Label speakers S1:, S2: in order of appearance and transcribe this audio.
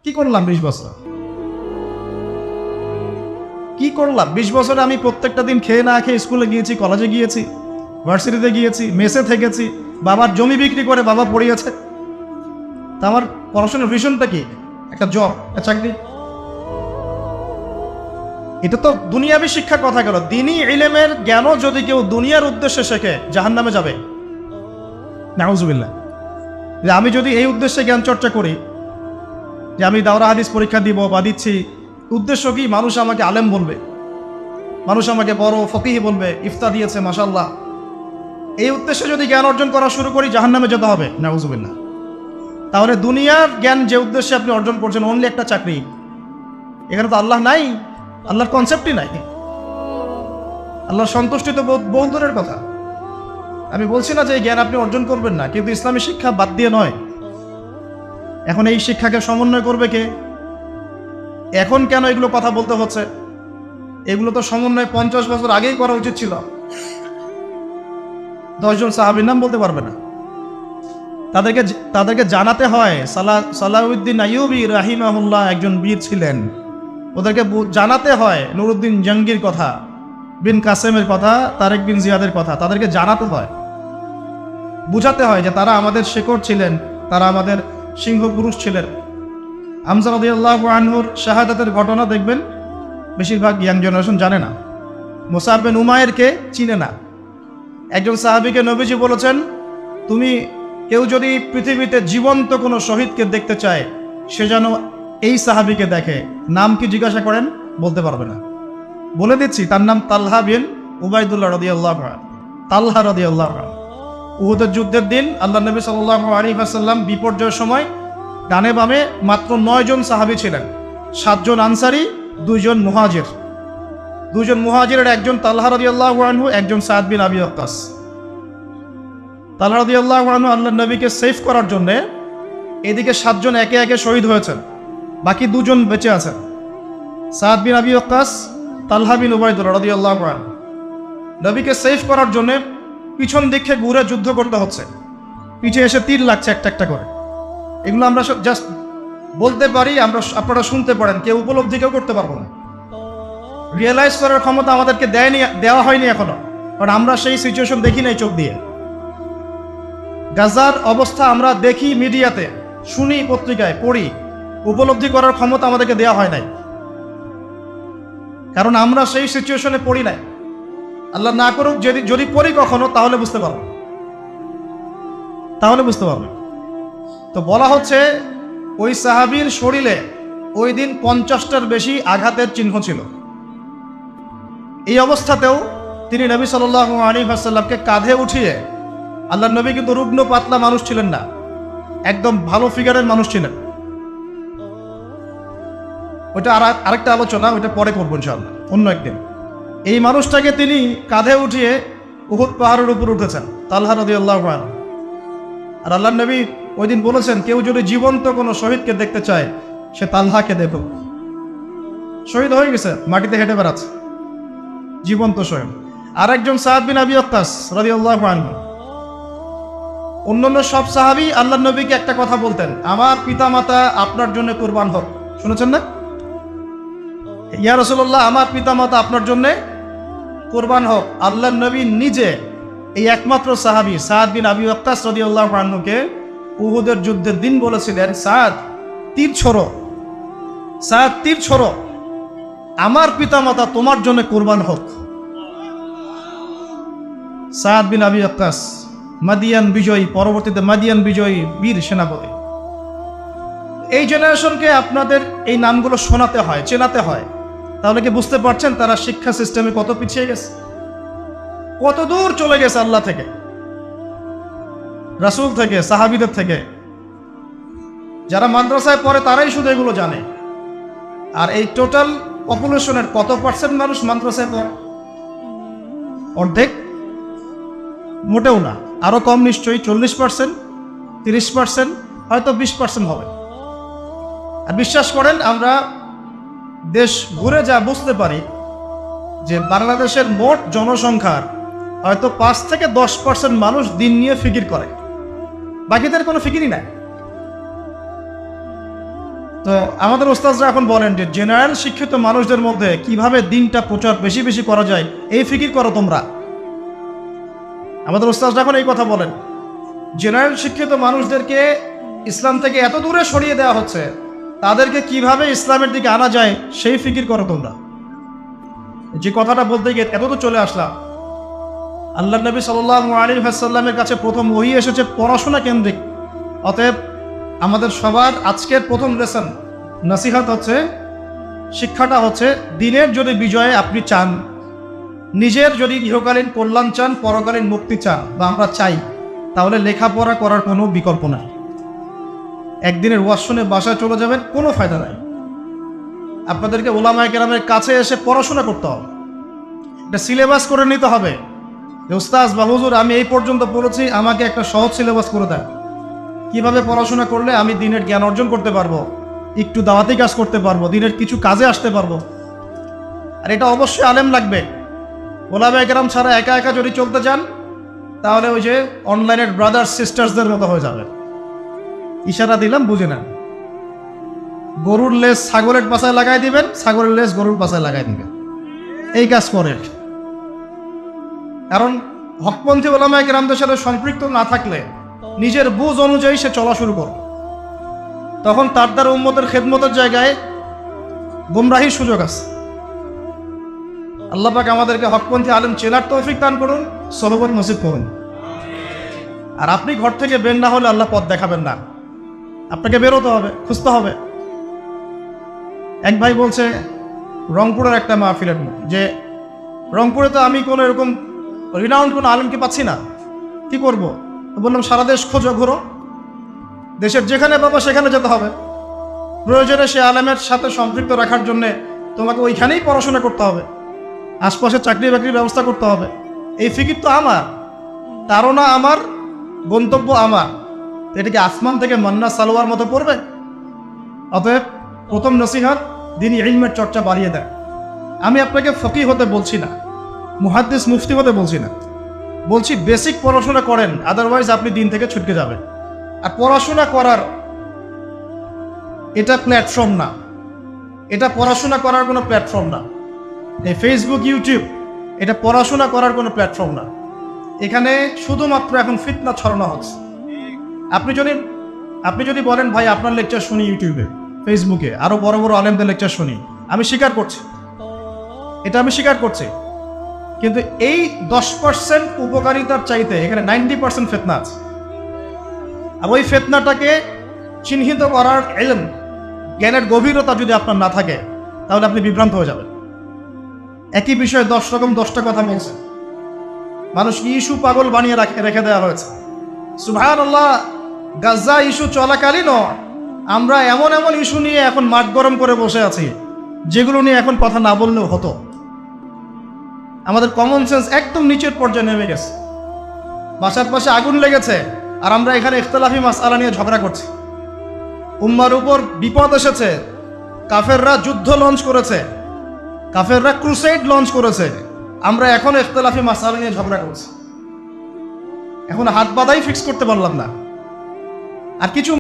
S1: কি করলাম 20 বছর? কি করলাম 20 বছরে? আমি প্রত্যেকটা দিন খেয়ে না খেয়ে স্কুলে গিয়েছি, কলেজে গিয়েছি, ভার্সিটিতে গিয়েছি, মেসে থেকেছি, বাবার জমি বিক্রি করে বাবা পড়িয়েছে। তা আমার পড়াশোনার ভিশনটা কি? একটা জব, একটা চাকরি। এটা তো দুনিয়াবি শিক্ষার কথা গেল। দিনী ইলমের জ্ঞানও যদি কেউ দুনিয়ার উদ্দেশ্যে শেখে জাহান্নামে যাবে। নাউজুবিল্লাহ। যে আমি যদি এই উদ্দেশ্যে জ্ঞান চর্চা করি যে আমি দাওরা হাদিস পরীক্ষা দিব বা দিচ্ছি, উদ্দেশ্য কি? মানুষ আমাকে আলেম বলবে, মানুষ আমাকে বড় ফকিহ বলবে, ইফতা দিয়েছে মাশাআল্লাহ। এই উদ্দেশ্যে যদি জ্ঞান অর্জন করা শুরু করি জাহান্নামে যেতে হবে, নাউজুবিল্লাহ। তাহলে দুনিয়ার জ্ঞান যে উদ্দেশ্যে আপনি অর্জন করছেন, অনলি একটা চাকরি, এখানে তো আল্লাহ নাই, আল্লাহর কনসেপ্টই নাই। আল্লাহর সন্তুষ্টি তো বহু দূরের কথা। আমি বলছি না যে এই জ্ঞান আপনি অর্জন করবেন না, কিন্তু ইসলামী শিক্ষা বাদ দিয়ে নয়। এখন এই শিক্ষাকে সমন্বয় করবে কে? এখন কেন এগুলো কথা বলতে হচ্ছে? এগুলো তো সমন্বয় 50 বছর আগেই করা উচিত ছিল। 10 জন সাহাবীর নাম বলতে পারবে না। তাদেরকে জানাতে হয় সালাউদ্দিন আইয়ুবী রাহিমাহুল্লাহ একজন বীর ছিলেন। ওদেরকে জানাতে হয় নুরুদ্দিন জঙ্গির কথা, বিন কাসেমের কথা, তারেক বিন জিয়াদের কথা। তাদেরকে জানাতে হয়, বুঝাতে হয় যে তারা আমাদের শেকড় ছিলেন, তারা আমাদের সিংহ পুরুষ ছিলেন। হামজা রাদিয়াল্লাহু আনহুর শাহাদাতের ঘটনা দেখবেন বেশিরভাগ ইয়াং জেনারেশন জানে না। মুসআব বিন উমাইরকে চিনে না। একজন সাহাবীকে নবীজি বলেছেন, তুমি কেউ যদি পৃথিবীতে জীবন্ত কোনো শহীদকে দেখতে চায় সে যেন এই সাহাবীকে দেখে। নাম কি জিজ্ঞাসা করেন? বলতে পারবে না। বলে দিচ্ছি, তার নাম তালহা বিন উবাইদুল্লাহ রাদিয়াল্লাহু আনহু। তালহা রাদিয়াল্লাহু আনহু। উহুদের যুদ্ধের দিন আল্লাহ নবী সাল্লাল্লাহু আলাইহি ওয়াসাল্লাম বিপর্যয়ের সময় ডানে বামে মাত্র 9 জন সাহাবী ছিলেন। 7 জন আনসারী, 2 জন মুহাজির। 2 জন মুহাজিরের একজন তালহা রাদিয়াল্লাহু আনহু, একজন সাদ বিন আবি ওয়াক্কাস। তালহা রাদিয়াল্লাহু আনহু আল্লাহর নবীকে সেভ করার জন্য এদিকে 7 জন একে একে শহীদ হয়েছেন, বাকি 2 জন বেঁচে আছেন। সাদ বিন আবি ওয়াক্কাস, তালহা বিন উবাইদুল্লাহ রাদিয়াল্লাহু আনহু। নবীকে সেভ করার জন্য পিছন দিকে ঘুরে যুদ্ধ করতে হচ্ছে, পিছে এসে তীর লাগছে একটা একটা করে। এগুলো আমরা জাস্ট বলতে পারি, আপনারা শুনতে পারেন, কেউ উপলব্ধি কেউ করতে পারবো না। রিয়েলাইজ করার ক্ষমতা আমাদেরকে দেওয়া হয়নি এখনো, কারণ আমরা সেই সিচুয়েশন দেখি নাই চোখ দিয়ে। গাজার অবস্থা আমরা দেখি মিডিয়াতে, শুনি পত্রিকায়, পড়ি। উপলব্ধি করার ক্ষমতা আমাদেরকে দেওয়া হয় নাই, কারণ আমরা সেই সিচুয়েশনে পড়ি নাই। আল্লাহ না করুক যদি পড়ি কখনো, তাহলে বুঝতে পারবো, তো বলা হচ্ছে ওই সাহাবীর শরীরে ওই দিন 50টার বেশি আঘাতের চিহ্ন ছিল। এই অবস্থাতেও তিনি নবী সাল্লাল্লাহু আলাইহি ওয়াসাল্লামকে কাঁধে উঠিয়ে, আল্লাহর নবী কিন্তু রুগ্ন পাতলা মানুষ ছিলেন না, একদম ভালো ফিগারের মানুষ ছিলেন। ওইটা আরেকটা আলোচনা, ওইটা পরে করবো ইনশাআল্লাহ অন্য একদিন। এই মানুষটাকে তিনি কাঁধে উঠিয়ে উহুদ পাহাড়ের উপর উঠেছেন, তালহা রাদিয়াল্লাহু আনহু। আর আল্লাহর নবী ওই দিন বলেছেন, কেউ যদি জীবন্ত কোনো শহীদকে দেখতে চায় সে তালহাকে দেখুক। শহীদ হয়ে গেছে, মাটিতে হেঁটে বেড়াচ্ছে, জীবন্ত শহীদ। আর একজন সাদ বিন আবি ওয়াক্কাস রাদিয়াল্লাহু আনহু। অন্যান্য সব সাহাবী আল্লাহর নবীকে একটা কথা বলতেন, আমার পিতামাতা আপনার জন্য কুরবান হোক। শুনেছেন না? ইয়া রাসূলুল্লাহ, আমার পিতামাতা আপনার জন্য কুরবান হোক। আল্লাহর নবী নিজে এই একমাত্র সাহাবী সাদ বিন আবি ওয়াক্কাস রাদিয়াল্লাহু আনহুকে উহুদের যুদ্ধের দিন বলেছিলেন, সাদ তীর ছোড়ো, সাদ তীর ছোড়ো, আমার পিতামাতা তোমার জন্য কুরবান হোক। সাদ বিন আবি ওয়াক্কাস মাদিয়ান বিজয়ী, পরবর্তীতে মাদিয়ান বিজয়ী বীর সেনাপতি। এই জেনারেশনকে আপনাদের এই নামগুলো শোনাতে হয়, চেনাতে হয়, তাহলে কি বুঝতে পারছেন তারা শিক্ষা সিস্টেমে কত পিছিয়ে গেছে, কত দূর চলে গেছে আল্লাহ থেকে, রাসূল থেকে, সাহাবীদের থেকে। যারা মাদ্রাসায় পড়ে তারাই শুধু এগুলো জানে। আর এই টোটাল পপুলেশনের কত পার্সেন্ট মানুষ মাদ্রাসায় পড়ে? অর্ধেক? মোটেও না, আরো কম নিশ্চয়ই। 40%, 30%, হয়তো 20% হবে। আর বিশ্বাস করেন, আমরা দেশ ঘুরে যা বুঝতে পারি যে বাংলাদেশের মোট জনসংখ্যার হয়তো 5 থেকে 10% মানুষ দিন নিয়ে ফিকির করে, বাকিদের কোনো ফিকিরই নাই। তো আমাদের ওস্তাদরা এখন বলেন যে জেনারেল শিক্ষিত মানুষদের মধ্যে কিভাবে দিনটা প্রচার বেশি বেশি করা যায় এই ফিকির করো তোমরা। আমাদের ওস্তাদরা এখন এই কথা বলেন, জেনারেল শিক্ষিত মানুষদেরকে ইসলাম থেকে এত দূরে সরিয়ে দেওয়া হচ্ছে, তাদেরকে কিভাবে ইসলামের দিকে আনা যায় সেই ফিকির করো তোমরা। যে কথাটা বলতে গিয়ে এত তো চলে আসলাম, আল্লাহ নবী সাল্লাল্লাহু আলাইহি ওয়াসাল্লামের কাছে প্রথম ওহী এসেছে পড়াশোনা কেন্দ্রিক। অতএব আমাদের সবার আজকের প্রথম লেসন নসিহত হচ্ছে, শিক্ষাটা হচ্ছে, দিনের যদি বিজয়ে আপনি চান, নিজের যদি ইহকালীন কল্যাণ চান, পরকালীন মুক্তি চান, বা আমরা চাই, তাহলে লেখাপড়া করার কোনো বিকল্প নাই। একদিনের ওয়াজ শুনে বাসায় চলে যাবেন, কোনো ফায়দা নাই। আপনাদেরকে ওলামায়ে কেরামের কাছে এসে পড়াশোনা করতে হবে, এটা সিলেবাস করে নিতে হবে। উস্তাজ বা হুজুর আমি এই পর্যন্ত পড়েছি, আমাকে একটা সহজ সিলেবাস করে দেন, কিভাবে পড়াশোনা করলে আমি দিনের জ্ঞান অর্জন করতে পারবো, একটু দাওয়াতি কাজ করতে পারবো, দিনের কিছু কাজে আসতে পারবো। আর এটা অবশ্যই আলেম লাগবে। ওলামায়ে কেরাম ছাড়া একা একা যদি চলতে যান, তাহলে ওই যে অনলাইনের ব্রাদার্স সিস্টার্সদের মতো হয়ে যাবে। ইশারা দিলাম, বুঝে নেন। গরুর লেজ ছাগলের পাছায় লাগাই দিবেন, ছাগলের লেজ গরুর পাছায় লাগাই দিবেন, এই কাজ করে। কারণ হকপন্থী ওলামায়ে কেরামদের সাথে সম্পৃক্ত না থাকলে নিজের বুঝ অনুযায়ী সে চলা শুরু করবে, তখন তার দ্বারা উম্মতের খেদমতের জায়গায় গুমরাহির সুযোগ আছে। আল্লাহ পাক আমাদেরকে হকপন্থী আলেম চেনার তৌফিক দান করুন, সহবত নসিব করুন। আর আপনি ঘর থেকে বের না হলে আল্লাহ পথ দেখাবেন না, আপনাকে বেরোতে হবে, খুঁজতে হবে। এক ভাই বলছে রংপুরের একটা মাহফিলের যে রংপুরে তো আমি কোনো এরকম রিনাউন্ড কোনো আলেমকে পাচ্ছি না, কি করব? বললাম সারা দেশ খোঁজো, ঘুরো, দেশের যেখানে পাবো সেখানে যেতে হবে। প্রয়োজনে সে আলেমের সাথে সম্পৃক্ত রাখার জন্য তোমাকে ওইখানেই পড়াশোনা করতে হবে, আশপাশে চাকরি বাকরির ব্যবস্থা করতে হবে। এই ফিকির তো আমার, তারও না আমার, গন্তব্য আমার। এটা কি আসমান থেকে মান্না সালোয়ার মতো পড়বে? অতএব প্রথম নসিহত, দিনী ইলমের চর্চা বাড়িয়ে দেয়। আমি আপনাকে ফকিহ হতে বলছি না, মুহাদ্দিস মুফতি হতে বলছি না, বলছি বেসিক পড়াশোনা করেন, আদারওয়াইজ আপনি দিন থেকে ছুটকে যাবেন। আর পড়াশোনা করার এটা প্ল্যাটফর্ম না, এটা পড়াশোনা করার কোনো প্ল্যাটফর্ম না। এই ফেসবুক, ইউটিউব এটা পড়াশোনা করার কোনো প্ল্যাটফর্ম না। এখানে শুধুমাত্র এখন ফিতনা ছড়ানো হচ্ছে। আপনি যদি বলেন ভাই আপনার লেকচার শুনি ইউটিউবে, ফেসবুকে, আরো বড় বড় আলেমদের লেকচার শুনি, আমি স্বীকার করছি, এটা আমি স্বীকার করছি। কিন্তু এই 10% উপকারিতার চাইতে এখানে 90% ফিতনা আছে। আর ওই ফিতনাটাকে চিহ্নিত করার ইলম, জ্ঞানের গভীরতা যদি আপনার না থাকে, তাহলে আপনি বিভ্রান্ত হয়ে যাবেন। একই বিষয়ে 10 রকম 10টা কথা বলছে, মানুষকে ইস্যু পাগল বানিয়ে রেখে দেওয়া হয়েছে। সুবহানাল্লাহ, গাজা ইস্যু চলাকালীনও আমরা এমন এমন ইস্যু নিয়ে এখন মাঠ গরম করে বসে আছি, যেগুলো নিয়ে এখন কথা না বললেও হতো। আমাদের কমন সেন্স একদম নিচের পর্যায়ে নেমে গেছে। বাসার পাশে আগুন লেগেছে আর আমরা এখানে ইখতিলাফি মাসআলা নিয়ে ঝগড়া করছি। উম্মার উপর বিপদ এসেছে, কাফেররা যুদ্ধ লঞ্চ করেছে, কাফেররা ক্রুসেড লঞ্চ করেছে, আমরা এখন ইখতিলাফি মাসআলা নিয়ে ঝগড়া করছি। এখন হাত বাঁধাই ফিক্স করতে পারলাম না। আর কিছু